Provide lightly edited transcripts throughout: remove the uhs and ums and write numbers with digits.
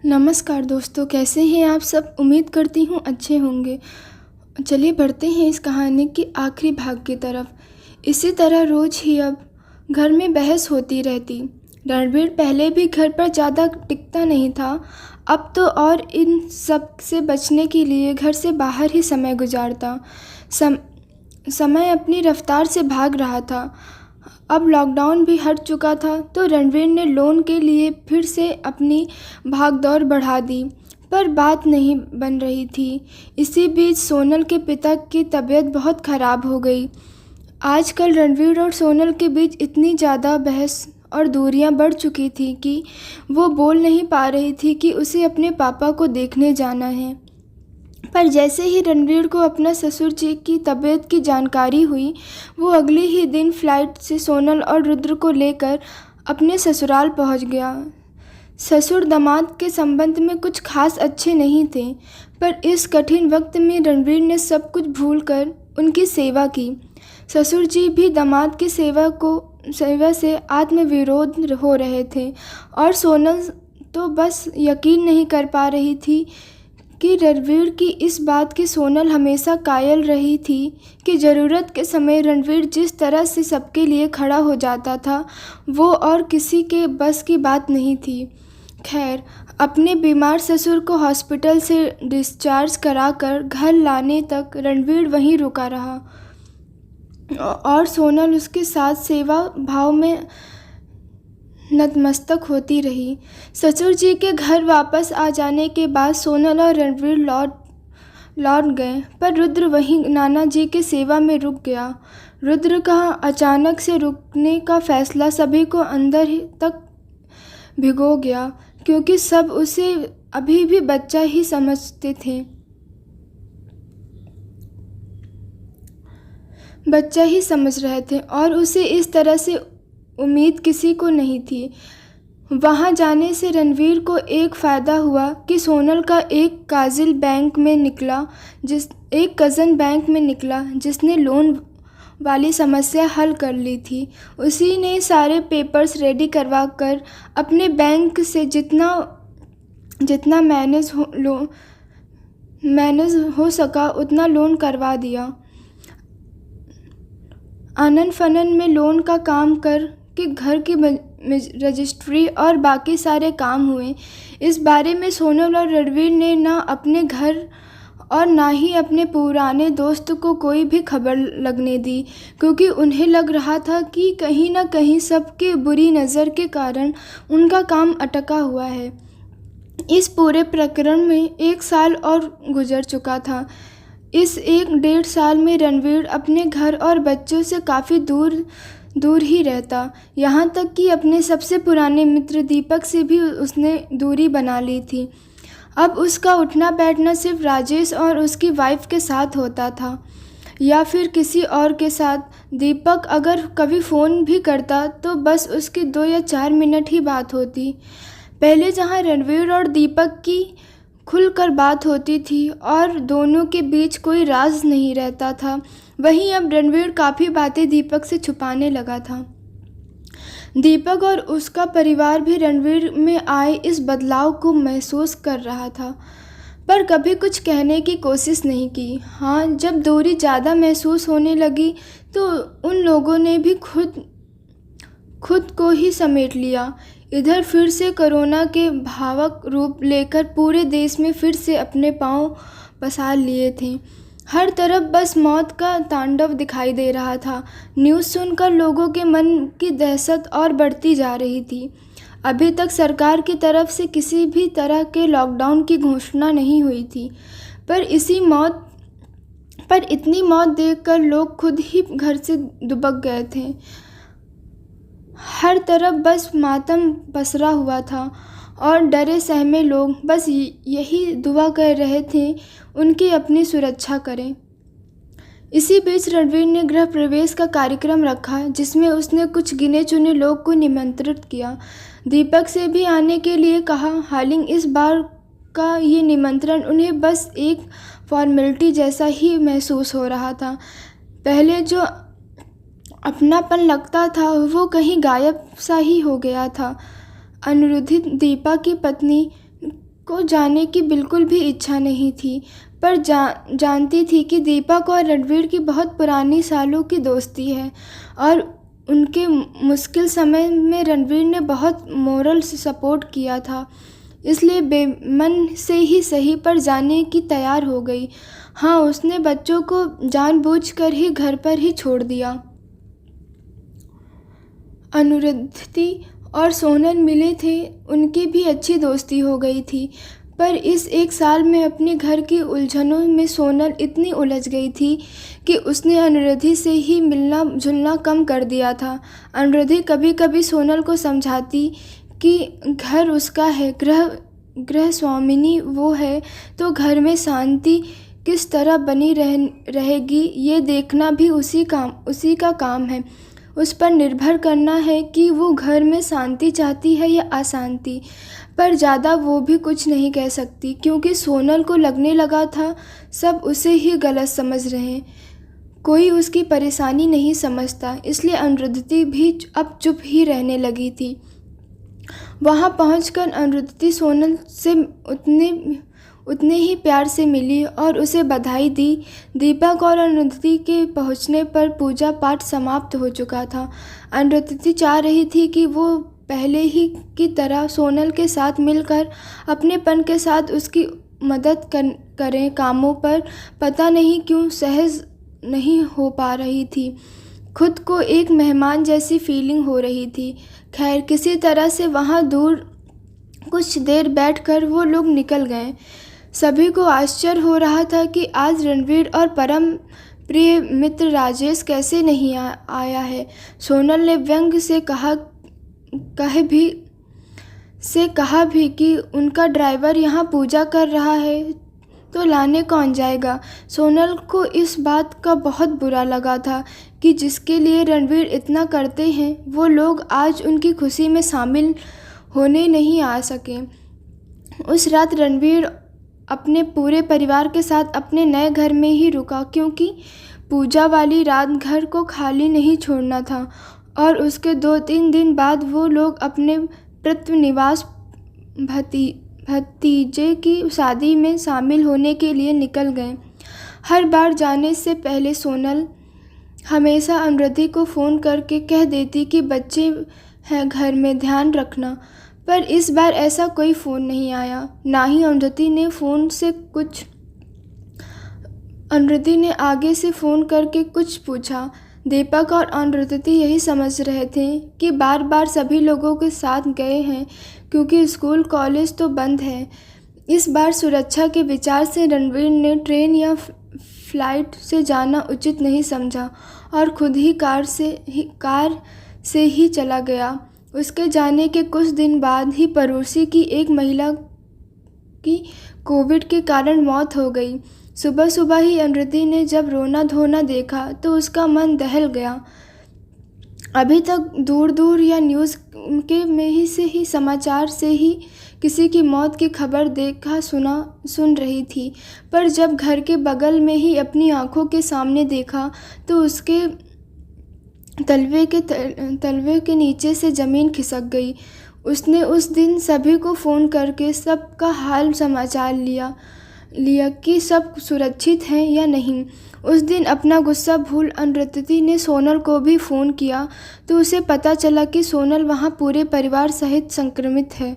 नमस्कार दोस्तों, कैसे हैं आप सब। उम्मीद करती हूँ अच्छे होंगे। चलिए बढ़ते हैं इस कहानी के आखिरी भाग की तरफ। इसी तरह रोज़ ही अब घर में बहस होती रहती। रणवीर पहले भी घर पर ज़्यादा टिकता नहीं था, अब तो और इन सब से बचने के लिए घर से बाहर ही समय गुजारता। समय अपनी रफ्तार से भाग रहा था। अब लॉकडाउन भी हट चुका था तो रणवीर ने लोन के लिए फिर से अपनी भागदौड़ बढ़ा दी, पर बात नहीं बन रही थी। इसी बीच सोनल के पिता की तबीयत बहुत ख़राब हो गई। आजकल रणवीर और सोनल के बीच इतनी ज़्यादा बहस और दूरियां बढ़ चुकी थी कि वो बोल नहीं पा रही थी कि उसे अपने पापा को देखने जाना है। पर जैसे ही रणवीर को अपना ससुर जी की तबीयत की जानकारी हुई, वो अगले ही दिन फ्लाइट से सोनल और रुद्र को लेकर अपने ससुराल पहुंच गया। ससुर दामाद के संबंध में कुछ खास अच्छे नहीं थे, पर इस कठिन वक्त में रणवीर ने सब कुछ भूलकर उनकी सेवा की। ससुर जी भी दामाद की सेवा से आत्मविरोध हो रहे थे, और सोनल तो बस यकीन नहीं कर पा रही थी कि रणवीर की इस बात की सोनल हमेशा कायल रही थी कि ज़रूरत के समय रणवीर जिस तरह से सबके लिए खड़ा हो जाता था, वो और किसी के बस की बात नहीं थी। खैर, अपने बीमार ससुर को हॉस्पिटल से डिस्चार्ज कराकर घर लाने तक रणवीर वहीं रुका रहा, और सोनल उसके साथ सेवा भाव में नतमस्तक होती रही। ससुर जी के घर वापस आ जाने के बाद सोनल और रणवीर लौट गए, पर रुद्र वहीं नाना जी के सेवा में रुक गया। रुद्र का अचानक से रुकने का फैसला सभी को अंदर ही तक भिगो गया, क्योंकि सब उसे अभी भी बच्चा ही समझते थे। बच्चा ही समझ रहे थे और उसे इस तरह से उम्मीद किसी को नहीं थी। वहाँ जाने से रणवीर को एक फ़ायदा हुआ कि सोनल का एक कज़न बैंक में निकला जिसने लोन वाली समस्या हल कर ली थी। उसी ने सारे पेपर्स रेडी करवा कर अपने बैंक से जितना मैनेज हो सका उतना लोन करवा दिया। आनन फनन में लोन का काम कर कि घर की रजिस्ट्री और बाकी सारे काम हुए। इस बारे में सोनल और रणवीर ने ना अपने घर और ना ही अपने पुराने दोस्त को कोई भी खबर लगने दी, क्योंकि उन्हें लग रहा था कि कहीं ना कहीं सबके बुरी नज़र के कारण उनका काम अटका हुआ है। इस पूरे प्रकरण में 1 साल और गुजर चुका था। इस 1-1.5 साल में रणवीर अपने घर और बच्चों से काफ़ी दूर ही रहता, यहाँ तक कि अपने सबसे पुराने मित्र दीपक से भी उसने दूरी बना ली थी। अब उसका उठना बैठना सिर्फ राजेश और उसकी वाइफ के साथ होता था, या फिर किसी और के साथ। दीपक अगर कभी फ़ोन भी करता तो बस उसकी 2 या 4 मिनट ही बात होती। पहले जहाँ रणवीर और दीपक की खुलकर बात होती थी और दोनों के बीच कोई राज नहीं रहता था, वहीं अब रणवीर काफ़ी बातें दीपक से छुपाने लगा था। दीपक और उसका परिवार भी रणवीर में आए इस बदलाव को महसूस कर रहा था, पर कभी कुछ कहने की कोशिश नहीं की। हाँ, जब दूरी ज़्यादा महसूस होने लगी तो उन लोगों ने भी खुद को ही समेट लिया। इधर फिर से कोरोना के भयावह रूप लेकर पूरे देश में फिर से अपने पांव पसार लिए थे। हर तरफ बस मौत का तांडव दिखाई दे रहा था। न्यूज़ सुनकर लोगों के मन की दहशत और बढ़ती जा रही थी। अभी तक सरकार की तरफ से किसी भी तरह के लॉकडाउन की घोषणा नहीं हुई थी, पर इतनी मौत देखकर लोग खुद ही घर से दुबक गए थे। हर तरफ बस मातम पसरा हुआ था और डरे सहमे लोग बस यही दुआ कर रहे थे उनकी अपनी सुरक्षा करें। इसी बीच रणवीर ने गृह प्रवेश का कार्यक्रम रखा, जिसमें उसने कुछ गिने चुने लोग को निमंत्रित किया। दीपक से भी आने के लिए कहा। हालांकि इस बार का ये निमंत्रण उन्हें बस एक फॉर्मेलिटी जैसा ही महसूस हो रहा था। पहले जो अपनापन लगता था वो कहीं गायब सा ही हो गया था। अनुरुद्धि दीपा की पत्नी को जाने की बिल्कुल भी इच्छा नहीं थी, पर जानती थी कि दीपक और रणवीर की बहुत पुरानी सालों की दोस्ती है और उनके मुश्किल समय में रणवीर ने बहुत मोरल सपोर्ट किया था। इसलिए बेमन से ही सही पर जाने की तैयार हो गई। हाँ, उसने बच्चों को जानबूझकर ही घर पर ही छोड़ दिया। अनुरुद्धि और सोनल मिले थे, उनकी भी अच्छी दोस्ती हो गई थी, पर इस एक साल में अपने घर की उलझनों में सोनल इतनी उलझ गई थी कि उसने अनुरुद्धि से ही मिलना जुलना कम कर दिया था। अनुरुद्धि कभी कभी सोनल को समझाती कि घर उसका है, गृह स्वामिनी वो है, तो घर में शांति किस तरह बनी रहेगी ये देखना भी उसी का काम है। उस पर निर्भर करना है कि वो घर में शांति चाहती है या अशांति। पर ज़्यादा वो भी कुछ नहीं कह सकती, क्योंकि सोनल को लगने लगा था सब उसे ही गलत समझ रहे हैं, कोई उसकी परेशानी नहीं समझता। इसलिए अनुरुद्धि भी अब चुप ही रहने लगी थी। वहाँ पहुंचकर अनुरुद्धि सोनल से उतने ही प्यार से मिली और उसे बधाई दी। दीपक और अनुरुद्धि के पहुंचने पर पूजा पाठ समाप्त हो चुका था। अनुरुद्धि चाह रही थी कि वो पहले ही की तरह सोनल के साथ मिलकर अपनेपन के साथ उसकी मदद करें कामों पर। पता नहीं क्यों सहज नहीं हो पा रही थी, खुद को एक मेहमान जैसी फीलिंग हो रही थी। खैर, किसी तरह से वहाँ दूर कुछ देर बैठकर वो लोग निकल गए। सभी को आश्चर्य हो रहा था कि आज रणवीर और परम प्रिय मित्र राजेश कैसे नहीं आया है। सोनल ने व्यंग से कहा भी कि उनका ड्राइवर यहाँ पूजा कर रहा है तो लाने कौन जाएगा। सोनल को इस बात का बहुत बुरा लगा था कि जिसके लिए रणवीर इतना करते हैं वो लोग आज उनकी खुशी में शामिल होने नहीं आ सके। उस रात रणवीर अपने पूरे परिवार के साथ अपने नए घर में ही रुका, क्योंकि पूजा वाली रात घर को खाली नहीं छोड़ना था और उसके 2-3 दिन बाद वो लोग अपने पितृ निवास भतीजे की शादी में शामिल होने के लिए निकल गए। हर बार जाने से पहले सोनल हमेशा अनुरुद्धि को फ़ोन करके कह देती कि बच्चे हैं घर में, ध्यान रखना, पर इस बार ऐसा कोई फ़ोन नहीं आया। ना ही अनुरुद्धि ने आगे से फ़ोन करके कुछ पूछा। दीपक और अनुरुद्धि यही समझ रहे थे कि बार बार सभी लोगों के साथ गए हैं, क्योंकि स्कूल कॉलेज तो बंद है। इस बार सुरक्षा के विचार से रणवीर ने ट्रेन या फ्लाइट से जाना उचित नहीं समझा और खुद ही कार से ही चला गया। उसके जाने के कुछ दिन बाद ही पड़ोसी की एक महिला की कोविड के कारण मौत हो गई। सुबह सुबह ही अनुरुद्धि ने जब रोना धोना देखा तो उसका मन दहल गया। अभी तक दूर दूर या न्यूज़ के में ही समाचार से ही किसी की मौत की खबर सुन रही थी, पर जब घर के बगल में ही अपनी आंखों के सामने देखा तो उसके तलवे के नीचे से ज़मीन खिसक गई। उसने उस दिन सभी को फ़ोन करके सबका हाल समाचार लिया कि सब सुरक्षित हैं या नहीं। उस दिन अपना गुस्सा भूल अनुरुद्धि ने सोनल को भी फ़ोन किया तो उसे पता चला कि सोनल वहाँ पूरे परिवार सहित संक्रमित है।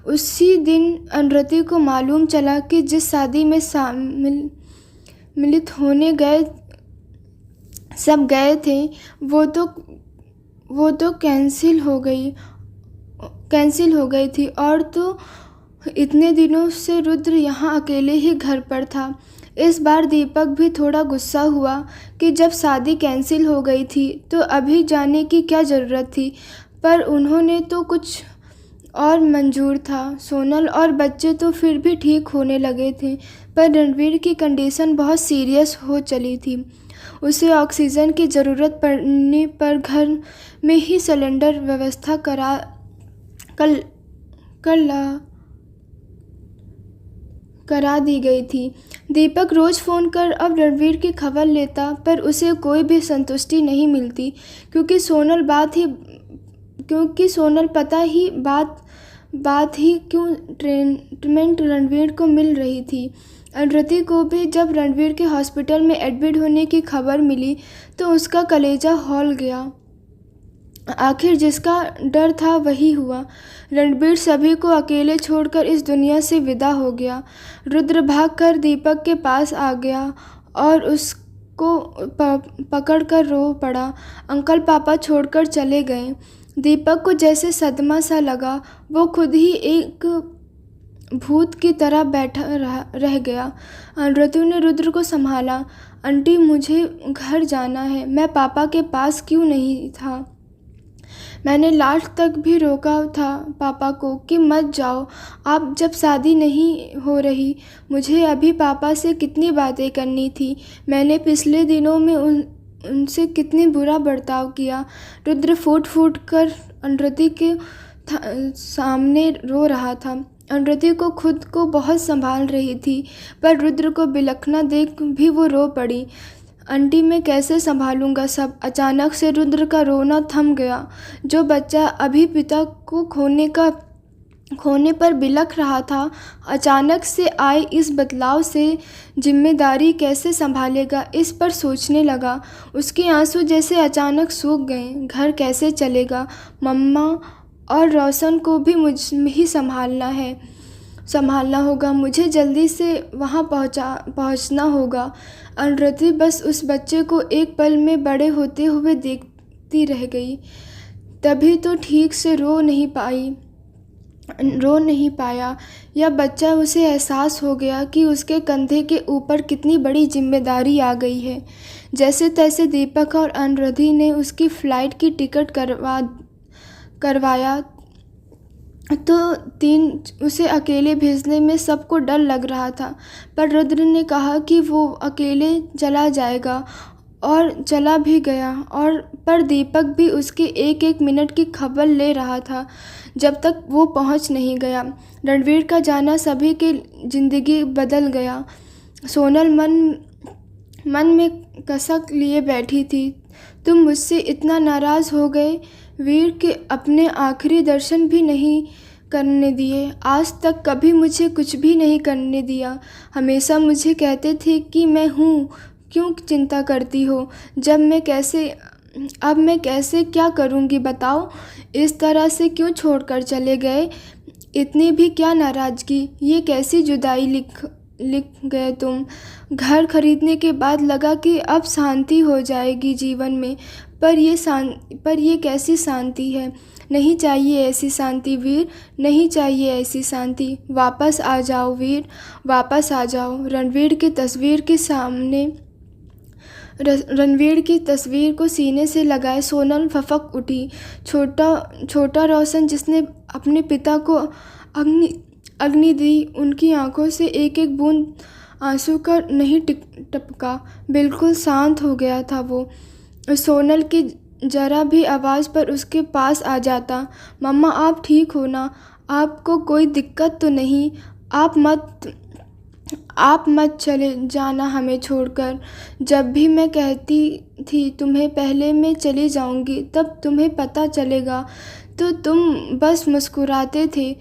उसी दिन अनुरुद्धि को मालूम चला कि जिस शादी में मिलित होने सब गए थे वो तो कैंसिल हो गई थी, और तो इतने दिनों से रुद्र यहाँ अकेले ही घर पर था। इस बार दीपक भी थोड़ा गुस्सा हुआ कि जब शादी कैंसिल हो गई थी तो अभी जाने की क्या ज़रूरत थी, पर उन्होंने तो कुछ और मंजूर था। सोनल और बच्चे तो फिर भी ठीक होने लगे थे, पर रणवीर की कंडीशन बहुत सीरियस हो चली थी। उसे ऑक्सीजन की ज़रूरत पड़ने पर घर में ही सिलेंडर व्यवस्था करा दी गई थी। दीपक रोज़ फ़ोन कर अब रणवीर की खबर लेता, पर उसे कोई भी संतुष्टि नहीं मिलती, क्योंकि सोनल बात ही क्यों ट्रीटमेंट रणवीर को मिल रही थी। अनुरति को भी जब रणवीर के हॉस्पिटल में एडमिट होने की खबर मिली तो उसका कलेजा खौल गया। आखिर जिसका डर था वही हुआ। रणबीर सभी को अकेले छोड़कर इस दुनिया से विदा हो गया। रुद्र भागकर दीपक के पास आ गया और उसको पकड़कर रो पड़ा। अंकल पापा छोड़कर चले गए। दीपक को जैसे सदमा सा लगा। वो खुद ही एक भूत की तरह बैठा रह गया। ऋतु ने रुद्र को संभाला। आंटी, मुझे घर जाना है। मैं पापा के पास क्यों नहीं था? मैंने लास्ट तक भी रोका था पापा को कि मत जाओ, आप जब शादी नहीं हो रही। मुझे अभी पापा से कितनी बातें करनी थी। मैंने पिछले दिनों में उनसे कितनी बुरा बर्ताव किया। रुद्र फूट फूट कर अनुरति के सामने रो रहा था। अनुरति को खुद को बहुत संभाल रही थी, पर रुद्र को बिलखना देख भी वो रो पड़ी। आंटी, मैं कैसे संभालूंगा सब? अचानक से रुद्र का रोना थम गया। जो बच्चा अभी पिता को खोने पर बिलख रहा था, अचानक से आए इस बदलाव से जिम्मेदारी कैसे संभालेगा, इस पर सोचने लगा। उसके आंसू जैसे अचानक सूख गए। घर कैसे चलेगा? मम्मा और रोशन को भी मुझ ही संभालना होगा। मुझे जल्दी से वहाँ पहुँचना होगा। अनुरति बस उस बच्चे को एक पल में बड़े होते हुए देखती रह गई। तभी तो ठीक से रो नहीं पाया। यह बच्चा, उसे एहसास हो गया कि उसके कंधे के ऊपर कितनी बड़ी जिम्मेदारी आ गई है। जैसे तैसे दीपक और अनुरति ने उसकी फ़्लाइट की टिकट करवाया तो उसे अकेले भेजने में सबको डर लग रहा था, पर रुद्र ने कहा कि वो अकेले चला जाएगा और चला भी गया। पर दीपक भी उसके एक एक मिनट की खबर ले रहा था जब तक वो पहुंच नहीं गया। रणवीर का जाना सभी की जिंदगी बदल गया। सोनल मन में कसक लिए बैठी थी। तुम मुझसे इतना नाराज़ हो गए वीर कि अपने आखिरी दर्शन भी नहीं करने दिए। आज तक कभी मुझे कुछ भी नहीं करने दिया। हमेशा मुझे कहते थे कि मैं हूँ, क्यों चिंता करती हो? अब मैं कैसे क्या करूँगी बताओ? इस तरह से क्यों छोड़कर चले गए? इतनी भी क्या नाराज़गी? ये कैसी जुदाई लिख गए तुम? घर खरीदने के बाद लगा कि अब शांति हो जाएगी जीवन में, पर ये कैसी शांति है? नहीं चाहिए ऐसी शांति वीर, नहीं चाहिए ऐसी शांति। वापस आ जाओ वीर, वापस आ जाओ। रणवीर की तस्वीर को सीने से लगाए सोनल फपक उठी। छोटा रोशन, जिसने अपने पिता को अग्नि दी, उनकी आंखों से एक एक बूंद आंसू का नहीं टपका। बिल्कुल शांत हो गया था वो। सोनल की जरा भी आवाज़ पर उसके पास आ जाता। मम्मा, आप ठीक हो ना? आपको कोई दिक्कत तो नहीं? आप मत चले जाना हमें छोड़कर। जब भी मैं कहती थी तुम्हें पहले मैं चली जाऊंगी, तब तुम्हें पता चलेगा तो तुम बस मुस्कुराते थे।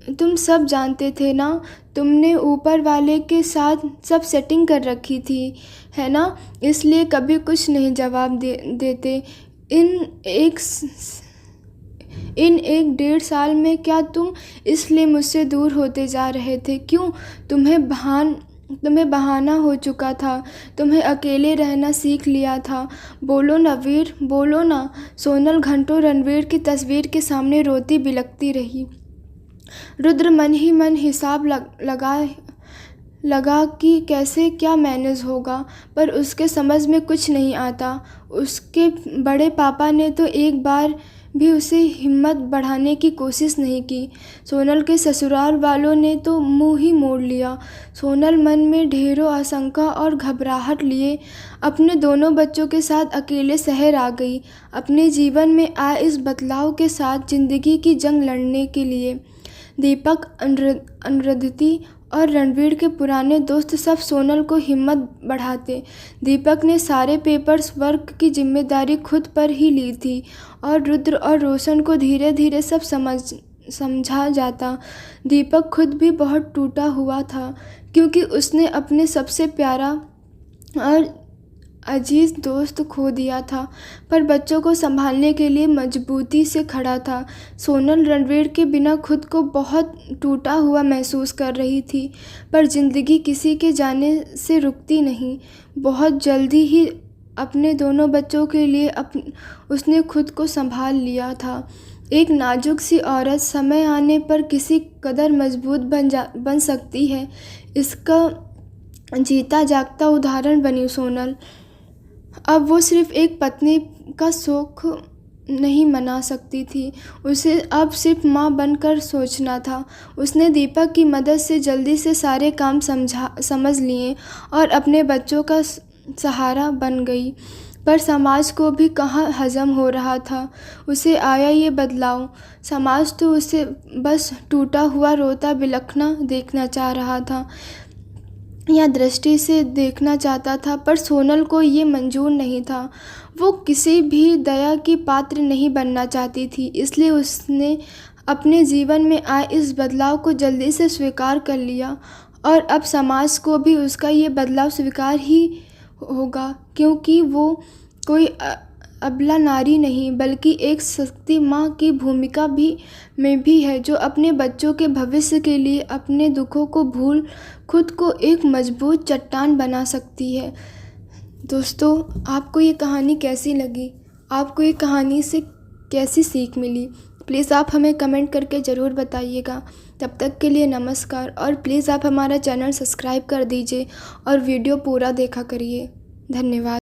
तुम सब जानते थे ना? तुमने ऊपर वाले के साथ सब सेटिंग कर रखी थी, है ना? इसलिए कभी कुछ नहीं जवाब देते। इन 1-1.5 साल में क्या तुम इसलिए मुझसे दूर होते जा रहे थे? क्यों? तुम्हें बहाना हो चुका था। तुम्हें अकेले रहना सीख लिया था। बोलो ना वीर, बोलो ना। सोनल घंटों रणवीर की तस्वीर के सामने रोती बिलखती रही। रुद्र मन ही मन हिसाब लगा कि कैसे क्या मैनेज होगा, पर उसके समझ में कुछ नहीं आता। उसके बड़े पापा ने तो एक बार भी उसे हिम्मत बढ़ाने की कोशिश नहीं की। सोनल के ससुराल वालों ने तो मुंह ही मोड़ लिया। सोनल मन में ढेरों आशंका और घबराहट लिए अपने दोनों बच्चों के साथ अकेले शहर आ गई, अपने जीवन में आए इस बदलाव के साथ जिंदगी की जंग लड़ने के लिए। दीपक, अनुरति और रणवीर के पुराने दोस्त सब सोनल को हिम्मत बढ़ाते। दीपक ने सारे पेपर्स वर्क की जिम्मेदारी खुद पर ही ली थी और रुद्र और रोशन को धीरे धीरे सब समझा जाता। दीपक खुद भी बहुत टूटा हुआ था, क्योंकि उसने अपने सबसे प्यारा और अजीज दोस्त खो दिया था, पर बच्चों को संभालने के लिए मजबूती से खड़ा था। सोनल रणवीर के बिना खुद को बहुत टूटा हुआ महसूस कर रही थी, पर ज़िंदगी किसी के जाने से रुकती नहीं। बहुत जल्दी ही अपने दोनों बच्चों के लिए उसने खुद को संभाल लिया था। एक नाजुक सी औरत समय आने पर किसी कदर मजबूत बन सकती है, इसका जीता जागता उदाहरण बनी सोनल। अब वो सिर्फ एक पत्नी का शौक नहीं मना सकती थी, उसे अब सिर्फ माँ बनकर सोचना था। उसने दीपक की मदद से जल्दी से सारे काम समझ लिए और अपने बच्चों का सहारा बन गई। पर समाज को भी कहाँ हजम हो रहा था उसे आया ये बदलाव। समाज तो उसे बस टूटा हुआ रोता बिलखना देखना चाह रहा था या दृष्टि से देखना चाहता था, पर सोनल को ये मंजूर नहीं था। वो किसी भी दया की पात्र नहीं बनना चाहती थी, इसलिए उसने अपने जीवन में आए इस बदलाव को जल्दी से स्वीकार कर लिया। और अब समाज को भी उसका ये बदलाव स्वीकार ही होगा, क्योंकि वो कोई अबला नारी नहीं, बल्कि एक सख्ती माँ की भूमिका में भी है, जो अपने बच्चों के भविष्य के लिए अपने दुखों को भूल खुद को एक मजबूत चट्टान बना सकती है। दोस्तों, आपको ये कहानी कैसी लगी? आपको ये कहानी से कैसी सीख मिली? प्लीज़ आप हमें कमेंट करके ज़रूर बताइएगा। तब तक के लिए नमस्कार, और प्लीज़ आप हमारा चैनल सब्सक्राइब कर दीजिए और वीडियो पूरा देखा करिए। धन्यवाद।